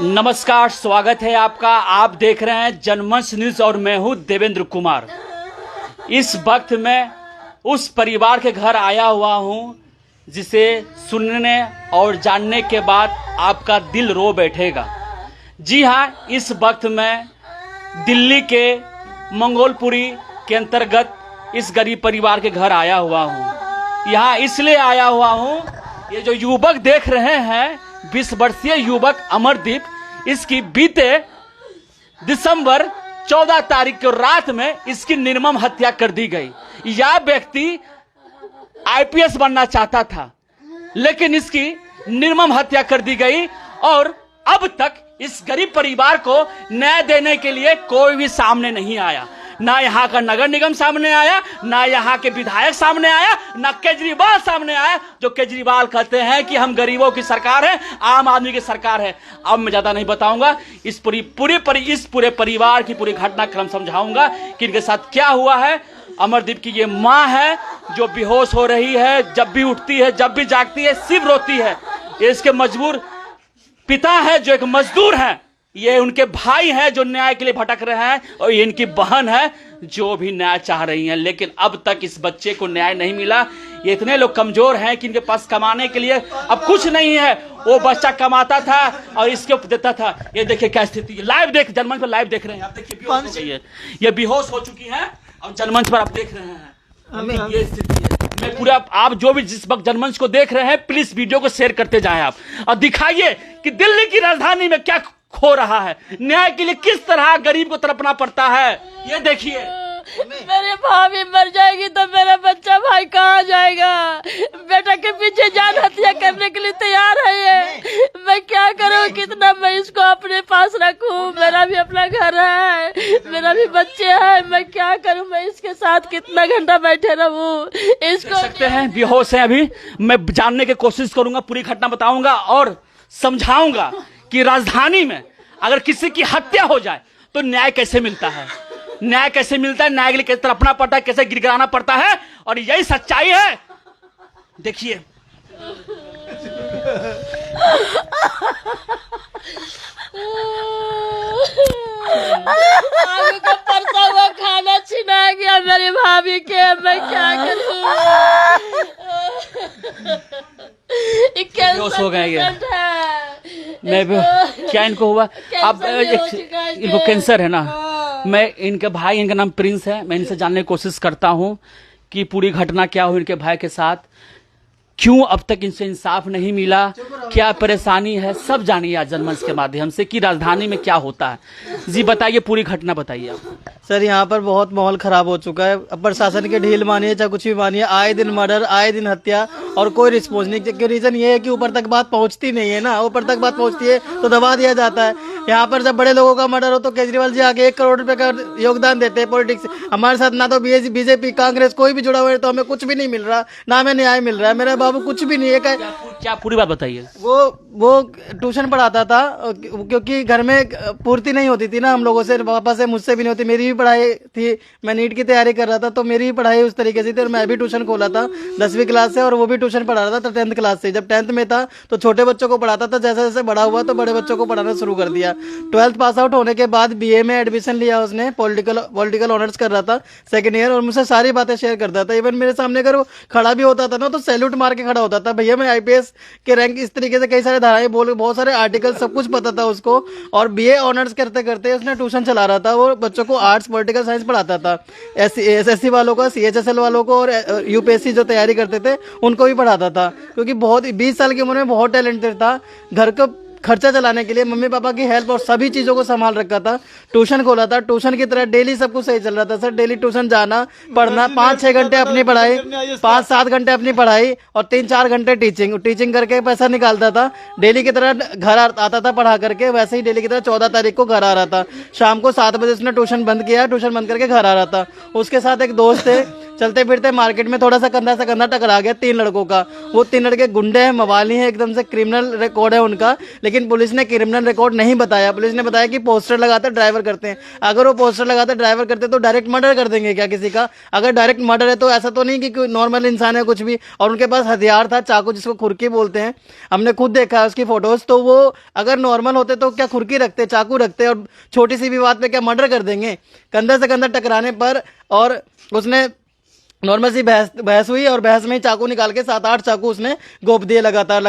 नमस्कार, स्वागत है आपका। आप देख रहे हैं जनमंच न्यूज और मैं हूं देवेंद्र कुमार। इस वक्त मैं उस परिवार के घर आया हुआ हूं जिसे सुनने और जानने के बाद आपका दिल रो बैठेगा। जी हां, इस वक्त मैं दिल्ली के मंगोलपुरी के अंतर्गत इस गरीब परिवार के घर आया हुआ हूं। यहाँ इसलिए आया हुआ हूं, ये जो युवक देख रहे हैं 20 वर्षीय युवक अमरदीप, इसकी बीते दिसंबर 14 तारीख को रात में इसकी निर्मम हत्या कर दी गई। यह व्यक्ति आईपीएस बनना चाहता था, लेकिन इसकी निर्मम हत्या कर दी गई और अब तक इस गरीब परिवार को न्याय देने के लिए कोई भी सामने नहीं आया। ना यहाँ का नगर निगम सामने आया, ना यहाँ के विधायक सामने आया, ना केजरीवाल सामने आया। जो केजरीवाल कहते हैं कि हम गरीबों की सरकार है, आम आदमी की सरकार है। अब मैं ज्यादा नहीं बताऊंगा, इस पूरे परिवार की पूरी घटनाक्रम समझाऊंगा कि इनके साथ क्या हुआ है। अमरदीप की ये माँ है जो बेहोश हो रही है, जब भी उठती है, जब भी जागती है, सिर्फ रोती है। ये इसके मजबूर पिता है जो एक मजदूर है, ये उनके भाई हैं जो न्याय के लिए भटक रहे हैं, और ये इनकी बहन है जो भी न्याय चाह रही हैं। लेकिन अब तक इस बच्चे को न्याय नहीं मिला। ये इतने लोग कमजोर हैं कि इनके पास कमाने के लिए अब कुछ नहीं है। वो बच्चा कमाता था और इसके ऊपर देता था। ये देखिए क्या स्थिति है। लाइव देख, जनमंच पर लाइव देख रहे हैं आप। देखिए बेहोश हो गई है, ये बेहोश हो चुकी है और जनमंच पर आप देख रहे हैं। ये स्थिति है। मैं पूरा, आप जो भी जिस वक्त जनमंच को देख रहे हैं, प्लीज वीडियो को शेयर करते जाएं आप, और दिखाइए कि दिल्ली की राजधानी में क्या खो रहा है। न्याय के लिए किस तरह गरीब को तड़पना पड़ता है। ये देखिए, मेरे भाभी मर जाएगी तो मेरा बच्चा भाई कहाँ जाएगा। बेटा के पीछे जान हत्या करने के लिए तैयार है ये। मैं क्या करूँ, कितना मैं इसको अपने पास रखूँ। मेरा भी अपना घर है, मेरा भी बच्चे हैं। मैं क्या करूँ, मैं इसके साथ कितना घंटा बैठे रहूँ। इसको सकते हैं बेहोश है। अभी मैं जानने की कोशिश करूंगा, पूरी घटना बताऊंगा और समझाऊंगा कि राजधानी में अगर किसी की हत्या हो जाए तो न्याय कैसे मिलता है, न्याय कैसे मिलता है, न्याय के लिए कैसे तड़पना पड़ता है, कैसे गिड़गिड़ाना पड़ता है। और यही सच्चाई है। देखिए आलू का परता हुआ खाना छिना गया मेरी भाभी के। मैं क्या करूँ। बेहोश हो गए ये। मैं क्या इनको हुआ, अब इनको कैंसर है ना। मैं इनके भाई, इनका नाम प्रिंस है, मैं इनसे जानने की कोशिश करता हूं कि पूरी घटना क्या हुई इनके भाई के साथ, क्यों अब तक इनसे इंसाफ नहीं मिला, क्या परेशानी है, सब जानिए आज जनमंच के माध्यम से कि राजधानी में क्या होता है। जी बताइए, पूरी घटना बताइए आप। सर यहाँ पर बहुत माहौल खराब हो चुका है। अब प्रशासन के ढील मानिए चाहे कुछ भी मानिए, आए दिन मर्डर, आए दिन हत्या और कोई रिस्पॉन्स नहीं। क्योंकि रीजन ये है कि ऊपर तक बात पहुँचती नहीं है ना। ऊपर तक बात पहुँचती है तो दबा दिया जाता है। यहाँ पर जब बड़े लोगों का मर्डर हो तो केजरीवाल जी आके 1 करोड़ रुपए का योगदान देते हैं पॉलिटिक्स। हमारे साथ ना तो बीजेपी कांग्रेस कोई भी जुड़ा हुआ है, तो हमें कुछ भी नहीं मिल रहा, ना हमें न्याय मिल रहा है। मेरा बाबू कुछ भी नहीं है। क्या पूरी बात बताइए। वो ट्यूशन पढ़ाता था, क्योंकि घर में पूर्ति नहीं होती थी ना हम लोगों से, पापा से, मुझसे भी नहीं होती। मेरी भी पढ़ाई थी, मैं नीट की तैयारी कर रहा था, तो मेरी भी पढ़ाई उस तरीके से थी। और मैं भी ट्यूशन खोला था 10वीं क्लास से, और वो भी ट्यूशन पढ़ा रहा था 10th क्लास से। जब 10th में था तो छोटे बच्चों को पढ़ाता था, जैसे जैसे बड़ा हुआ तो बड़े बच्चों को पढ़ाना शुरू कर दिया। 12th पास आउट होने के बाद बीए में एडमिशन लिया उसने। पॉलिटिकल ऑनर्स कर रहा था 2nd ईयर, और मुझसे सारी बातें शेयर करता था। इवन मेरे सामने अगर वो खड़ा भी होता था ना तो सैल्यूट मार के खड़ा होता था, भैया मैं आईपीएस के रैंक, इस तरीके से कई सारे धाराएं बोल, बहुत सारे आर्टिकल, सब कुछ पता था उसको। और बीए ऑनर्स करते करते उसने ट्यूशन चला रहा था। वो बच्चों को आर्ट्स, पॉलिटिकल साइंस पढ़ाता था। एसएससी वालों को, सीएचएसएल वालों को और यूपीएससी जो तैयारी करते थे उनको भी पढ़ाता था। क्योंकि बहुत 20 साल की उम्र में बहुत टैलेंटेड था। घर को खर्चा चलाने के लिए मम्मी पापा की हेल्प और सभी चीज़ों को संभाल रखा था। ट्यूशन खोला था, ट्यूशन की तरह डेली सब कुछ सही चल रहा था सर। डेली ट्यूशन जाना, पढ़ना, 5-6 घंटे अपनी पढ़ाई, 5-7 घंटे अपनी पढ़ाई और 3-4 घंटे टीचिंग करके पैसा निकालता था। डेली की तरह घर आता था पढ़ा करके, वैसे ही डेली की तरह 14 तारीख को घर आ रहा था। शाम को 7 बजे उसने ट्यूशन बंद किया, ट्यूशन बंद करके घर आ रहा था। उसके साथ एक दोस्त थे चलते फिरते मार्केट में थोड़ा सा कंधा टकरा गया 3 लड़कों का। वो 3 लड़के गुंडे हैं, मवाली हैं, एकदम से क्रिमिनल रिकॉर्ड है उनका। लेकिन पुलिस ने क्रिमिनल रिकॉर्ड नहीं बताया। पुलिस ने बताया कि पोस्टर लगाते ड्राइवर करते हैं। अगर वो पोस्टर लगाते ड्राइवर करते तो डायरेक्ट मर्डर कर देंगे क्या किसी का? अगर डायरेक्ट मर्डर है तो ऐसा तो नहीं कि कोई नॉर्मल इंसान है कुछ भी। और उनके पास हथियार था, चाकू जिसको खुरकी बोलते हैं, हमने खुद देखा है उसकी फोटोज। तो वो अगर नॉर्मल होते तो क्या खुरकी रखते, चाकू रखते और छोटी सी भी बात पे क्या मर्डर कर देंगे? कंधे से कंधा टकराने पर और उसने नॉर्मल सी बहस हुई और बहस में ही चाकू निकाल के 7-8 चाकू उसने गोप दिए लगातार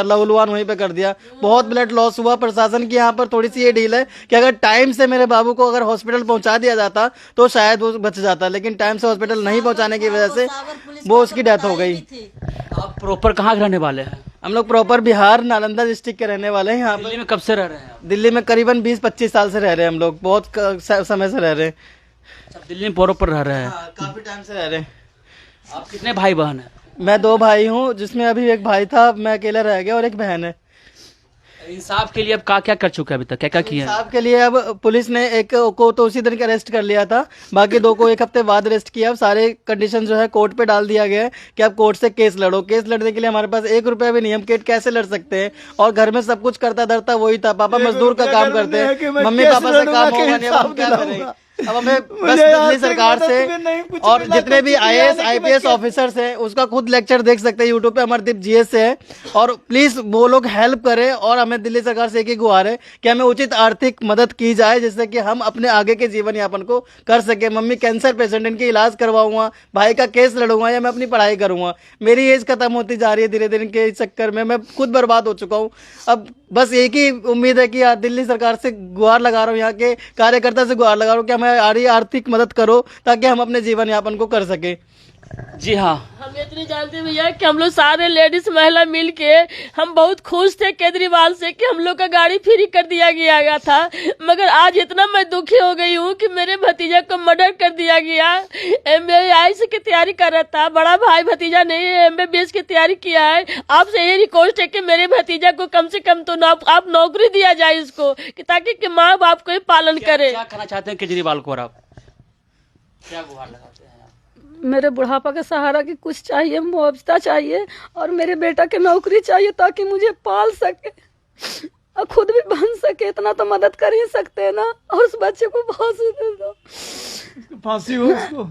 लहूलुहान वहीं पे कर दिया। बहुत ब्लड लॉस हुआ। प्रशासन की यहाँ पर थोड़ी सी ये डील है कि अगर टाइम से मेरे बाबू को अगर हॉस्पिटल पहुंचा दिया जाता तो शायद वो बच जाता, लेकिन टाइम से हॉस्पिटल नहीं पहुंचाने की वजह से वो उसकी डेथ हो गई। आप प्रॉपर कहाँ के रहने वाले हैं? हम लोग प्रॉपर बिहार नालंदा डिस्ट्रिक्ट के रहने वाले हैं। यहाँ पर दिल्ली में कब से रह रहे हैं आप? दिल्ली में करीबन 20-25 साल से रह रहे हैं हम लोग, बहुत समय से रह रहे हैं। अच्छा, दिल्ली में प्रॉपर रह रहे हैं। काफी टाइम से रह रहे हैं। आप कितने भाई बहन हैं? मैं 2 भाई हूँ, जिसमें अभी एक भाई था, मैं अकेला रह गया, और एक बहन है। इंसाफ के लिए अब क्या क्या कर चुके हैं अभी तक, क्या क्या किया है? इंसाफ के लिए अब पुलिस ने एक को तो उसी दिन के अरेस्ट कर लिया था, बाकी 2 को 1 हफ्ते बाद अरेस्ट किया। अब सारे कंडीशन जो है कोर्ट पे डाल दिया गया है कि आप कोर्ट से केस लड़ो। केस लड़ने के लिए हमारे पास 1 रुपया भी नहीं, हम केस कैसे लड़ सकते हैं? और घर में सब कुछ करता धरता वही था। पापा मजदूर का काम करते हैं, मम्मी पापा से काम होगा नहीं, अब हम क्या करें? अब हमें बस दिल्ली सरकार से और जितने भी IAS IPS ऑफिसर्स हैं उसका खुद लेक्चर देख सकते हैं यूट्यूब पे, अमरदीप GS से है। और प्लीज वो लोग हेल्प करें, और हमें दिल्ली सरकार से एक ही गुहार है कि हमें उचित आर्थिक मदद की जाए, जिससे कि हम अपने आगे के जीवन यापन को कर सके। मम्मी कैंसर पेशेंट, इनकी इलाज करवाऊंगा, भाई का केस लड़ूंगा, या मैं अपनी पढ़ाई करूंगा। मेरी एज खत्म होती जा रही है धीरे धीरे, इनके चक्कर में मैं खुद बर्बाद हो चुका हूँ। अब बस एक ही उम्मीद है कि यार दिल्ली सरकार से गुहार लगा रहा हूँ, यहाँ के कार्यकर्ता से गुहार लगा रहा हूँ कि हमें आर्थिक मदद करो ताकि हम अपने जीवन यापन को कर सके। जी हाँ, हम इतनी जानते भैया कि हम लोग सारे लेडीज महिला मिल के हम बहुत खुश थे केजरीवाल से कि हम लोग का गाड़ी फ्री कर दिया गया था। मगर आज इतना मैं दुखी हो गई हूँ कि मेरे भतीजा को मर्डर कर दिया गया। MBBS की तैयारी कर रहा था, बड़ा भाई भतीजा नहीं MBBS की तैयारी किया है। आपसे यही रिक्वेस्ट है कि मेरे भतीजा को कम से कम तो आप नौकरी दिया जाए इसको, कि ताकि कि माँ बाप को ही पालन करे। क्या कहना चाहते हैं केजरीवाल को और आप क्या गुहार लगाते हैं? मेरे बुढ़ापा का सहारा की कुछ चाहिए, मुआवजा चाहिए, और मेरे बेटा की नौकरी चाहिए ताकि मुझे पाल सके और खुद भी बन सके। इतना तो मदद कर ही सकते हैं ना। और उस बच्चे को फांसी दे दो, फांसी हो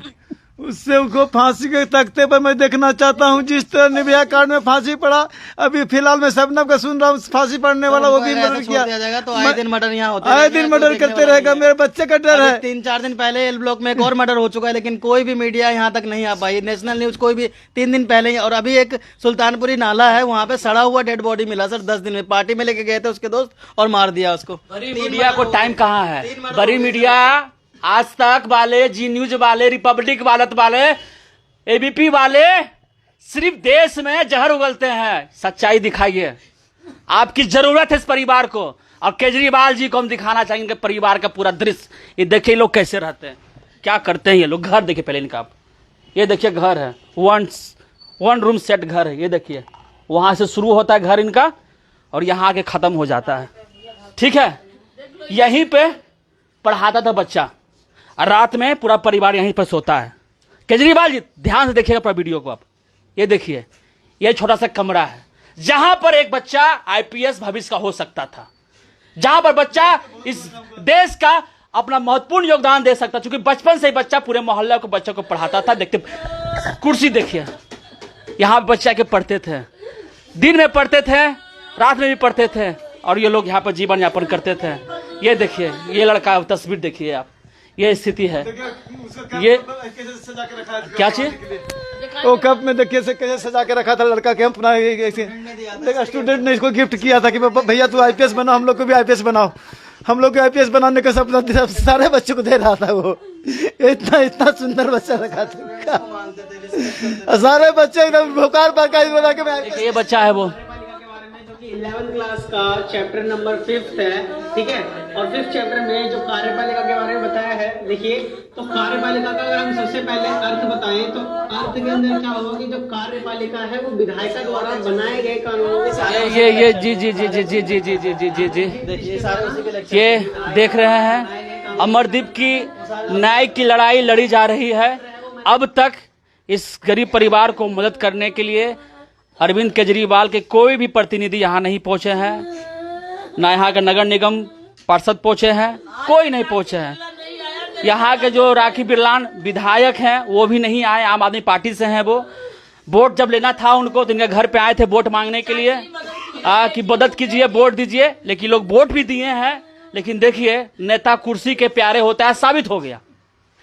उससे उनको फांसी के तख्ते पर मैं देखना चाहता हूँ। जिस तरह निर्भया कांड में फांसी पड़ा, अभी फिलहाल मैं शबनम का सुन रहा हूँ फांसी पड़ने वाला, वो भी मर्डर किया। तो आए दिन मर्डर यहाँ होते, आए दिन मर्डर करते रहेगा। मेरे बच्चे का डर है। 3-4 दिन पहले एल ब्लॉक में एक और मर्डर हो चुका है, लेकिन कोई भी मीडिया यहाँ तक नहीं आ पाई, नेशनल न्यूज कोई भी 3 दिन पहले ही। और अभी एक सुल्तानपुरी नाला है, वहाँ पे सड़ा हुआ डेड बॉडी मिला सर 10 दिन में। पार्टी में लेके गए थे उसके दोस्त और मार दिया उसको। बड़ी मीडिया को टाइम कहाँ है? बड़ी मीडिया, आज तक वाले, जी न्यूज वाले, रिपब्लिक वाले, ABP वाले सिर्फ देश में जहर उगलते हैं। सच्चाई दिखाइए, आपकी जरूरत है इस परिवार को। और केजरीवाल जी को हम दिखाना चाहेंगे परिवार का पूरा दृश्य। ये देखिए लोग कैसे रहते हैं, क्या करते हैं ये लोग। घर देखिए पहले इनका, ये देखिए घर है, वन रूम सेट घर है। ये देखिए वहां से शुरू होता है घर इनका और यहाँ आके खत्म हो जाता है। ठीक है, यहीं पे पढ़ाता था बच्चा, और रात में पूरा परिवार यहीं पर सोता है। केजरीवाल जी ध्यान से देखिएगा पूरा वीडियो को आप। ये देखिए, ये छोटा सा कमरा है जहां पर एक बच्चा IPS भविष्य का हो सकता था, जहां पर बच्चा इस देश का अपना महत्वपूर्ण योगदान दे सकता। क्योंकि बचपन से ही बच्चा पूरे मोहल्ले को बच्चों को पढ़ाता था। देखते कुर्सी देखिए, यहां बच्चा के पढ़ते थे, दिन में पढ़ते थे, रात में भी पढ़ते थे, और ये लोग यहाँ पर जीवन यापन करते थे। ये देखिए, ये लड़का तस्वीर देखिए आप, ये स्थिति है। ये क्या चीज, वो कप में देखिए से कैसे सजा के रखा था लड़का के। अपना स्टूडेंट ने इसको गिफ्ट किया था कि भैया तू IPS बनाओ, हम लोग को भी IPS बनाओ। हम लोग को IPS बनाने का सपना सारे बच्चों को दे रहा था। वो इतना सुंदर बच्चा रखा था, सारे बच्चे एकदम भोकार बना के। ये बच्चा है वो 11th क्लास का चैप्टर नंबर 5 है, ठीक है। और 5th चैप्टर में जो कार्यपालिका के बारे में बताया है, देखिए तो कार्यपालिका का अगर हम सबसे पहले अर्थ बताएं तो अर्थ के अंदर क्या होगा कि जो कार्यपालिका है वो विधायिका द्वारा बनाए गए कानूनों के सारे ये जी ये देख रहे हैं, अमरदीप की न्याय की लड़ाई लड़ी जा रही है। अब तक इस गरीब परिवार को मदद करने के लिए अरविंद केजरीवाल के कोई भी प्रतिनिधि यहाँ नहीं पहुंचे हैं, ना यहाँ के नगर निगम पार्षद पहुंचे हैं, कोई नहीं पहुंचे हैं। यहाँ के जो राखी बिरलान विधायक हैं वो भी नहीं आए, आम आदमी पार्टी से हैं। वो वोट जब लेना था उनको तो इनके घर पे आए थे वोट मांगने के लिए कि मदद कीजिए, वोट दीजिए, लेकिन लोग वोट भी दिए हैं। लेकिन देखिए, नेता कुर्सी के प्यारे होता है, साबित हो गया,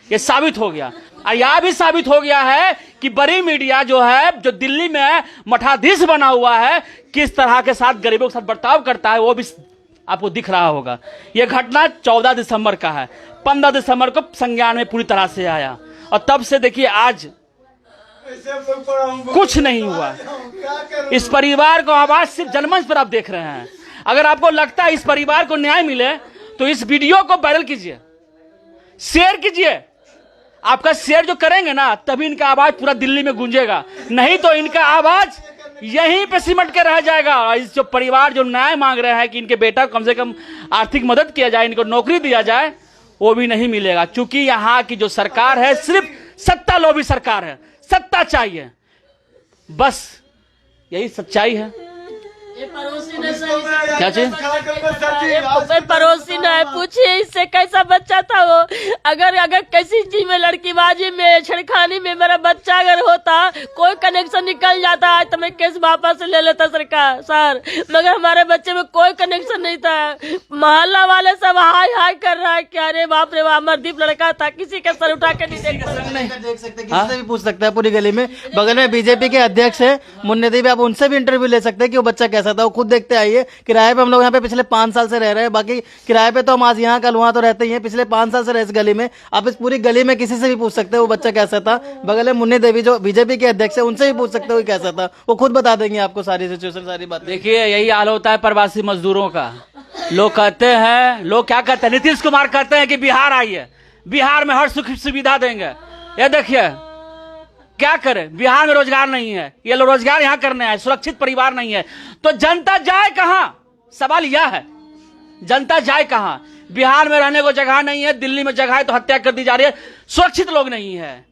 ये साबित हो गया। और यह भी साबित हो गया है कि बड़ी मीडिया जो है, जो दिल्ली में मठाधीश बना हुआ है, किस तरह के साथ गरीबों के साथ बर्ताव करता है, वो भी आपको दिख रहा होगा। यह घटना 14 दिसंबर का है, 15 दिसंबर को संज्ञान में पूरी तरह से आया, और तब से देखिए आज कुछ नहीं हुआ। इस परिवार को आवाज सिर्फ जनमंच पर आप देख रहे हैं। अगर आपको लगता है इस परिवार को न्याय मिले तो इस वीडियो को वायरल कीजिए, शेयर कीजिए। आपका शेयर जो करेंगे ना, तभी इनका आवाज पूरा दिल्ली में गूंजेगा, नहीं तो इनका आवाज यहीं पे सिमट के रह जाएगा। इस जो परिवार जो न्याय मांग रहे हैं कि इनके बेटा को कम से कम आर्थिक मदद किया जाए, इनको नौकरी दिया जाए, वो भी नहीं मिलेगा। क्योंकि यहाँ की जो सरकार है सिर्फ सत्ता लोभी सरकार है, सत्ता चाहिए, बस यही सच्चाई है। क्या चीज? पड़ोसी ना पूछिए इससे कैसा बच्चा था वो। अगर किसी चीज में, लड़कीबाजी में, छेड़खानी में मेरा बच्चा अगर होता, कोई कनेक्शन निकल जाता आज तो मैं केस वापस ले लेता सरकार सर, मगर हमारे बच्चे में कोई कनेक्शन नहीं था। मोहल्ला वाले सब हाय हाय कर रहा है कि अरे बाप रे बाप, अमरदीप लड़का था, किसी का सर उठा के नहीं देख सकते, किसी से भी पूछ सकता है पूरी गली में। बगल में बीजेपी के अध्यक्ष है मुन्ने देवी, आप उनसे भी इंटरव्यू ले सकते हैं कि वो बच्चा कैसा था। वो खुद देखते आइए, किराए पे हम लोग यहाँ पे पिछले 5 साल से रह रहे हैं, बाकी किराए पे तो हम आज यहाँ कल वहाँ तो रहते ही हैं। पिछले 5 साल से रहे इस गली में, आप इस पूरी गली में किसी से भी पूछ सकते हो वो बच्चा कैसा था। बगल में मुन्नी देवी जो बीजेपी के अध्यक्ष है, उनसे भी पूछ सकते हो कैसा था, वो खुद बता देंगे आपको सारी सिचुएशन, सारी बात। देखिए, यही हाल होता है प्रवासी मजदूरों का। लोग कहते हैं, लोग क्या कहते हैं, नीतीश कुमार कहते हैं कि बिहार आइए, बिहार में हर सुख सुविधा देंगे। ये देखिए क्या करें, बिहार में रोजगार नहीं है, ये लोग रोजगार यहाँ करने आए, सुरक्षित परिवार नहीं है, तो जनता जाए कहां? सवाल यह है, जनता जाए कहां? बिहार में रहने को जगह नहीं है, दिल्ली में जगह है तो हत्या कर दी जा रही है, सुरक्षित लोग नहीं है।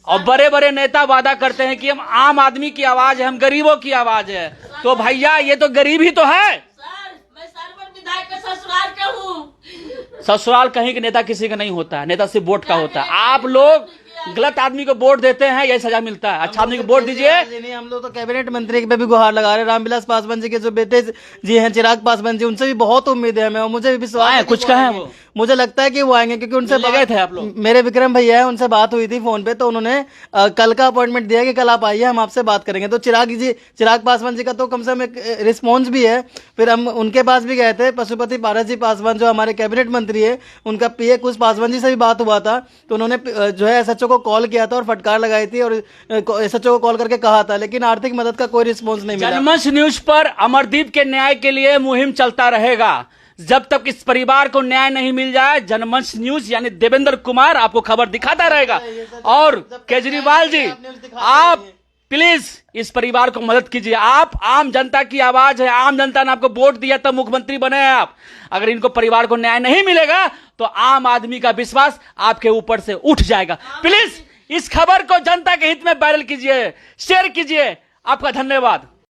और बड़े बड़े नेता वादा करते हैं कि हम आम आदमी की आवाज है, हम गरीबों की आवाज है। तो भैया ये तो गरीब ही तो है। मैं सरपंच विधायक का ससुराल का हूँ। ससुराल कहीं के नेता किसी का नहीं होता है, नेता सिर्फ वोट का होता है। आप लोग गलत आदमी को वोट देते हैं, यही सजा मिलता है। अच्छा आदमी को वोट दीजिए। नहीं, हम लोग तो कैबिनेट मंत्री पे भी गुहार लगा रहे हैं। रामविलास पासवान जी के जो बेटे जी हैं, चिराग पासवान जी, उनसे भी बहुत उम्मीद है हमें, और मुझे भी विश्वास है कुछ कहें वो, मुझे लगता है कि वो आएंगे, क्योंकि उनसे गए थे आप लोग। मेरे विक्रम भैया है, उनसे बात हुई थी फोन पे, तो उन्होंने कल का अपॉइंटमेंट दिया कि कल आप आइए, हम आपसे बात करेंगे। तो चिराग पासवान जी का तो कम से कम एक रिस्पॉन्स भी है। फिर हम उनके पास भी गए थे, पशुपति पारस जी पासवान जो हमारे कैबिनेट मंत्री है, उनका पीए कुश पासवान जी से भी बात हुआ था। तो उन्होंने जो है एसएचओ को कॉल किया था और फटकार लगाई थी, और एसएचओ को कॉल करके कहा था, लेकिन आर्थिक मदद का कोई रिस्पॉन्स नहीं मिला। जनमंच न्यूज पर अमरदीप के न्याय के लिए मुहिम चलता रहेगा। जब तक इस परिवार को न्याय नहीं मिल जाए, जनमंच न्यूज यानी देवेंद्र कुमार आपको खबर दिखाता रहेगा। और केजरीवाल जी, आप प्लीज इस परिवार को मदद कीजिए। आप आम जनता की आवाज है, आम जनता ने आपको वोट दिया तब मुख्यमंत्री बने हैं आप। अगर इनको परिवार को न्याय नहीं मिलेगा तो आम आदमी का विश्वास आपके ऊपर से उठ जाएगा। प्लीज इस खबर को जनता के हित में वायरल कीजिए, शेयर कीजिए। आपका धन्यवाद।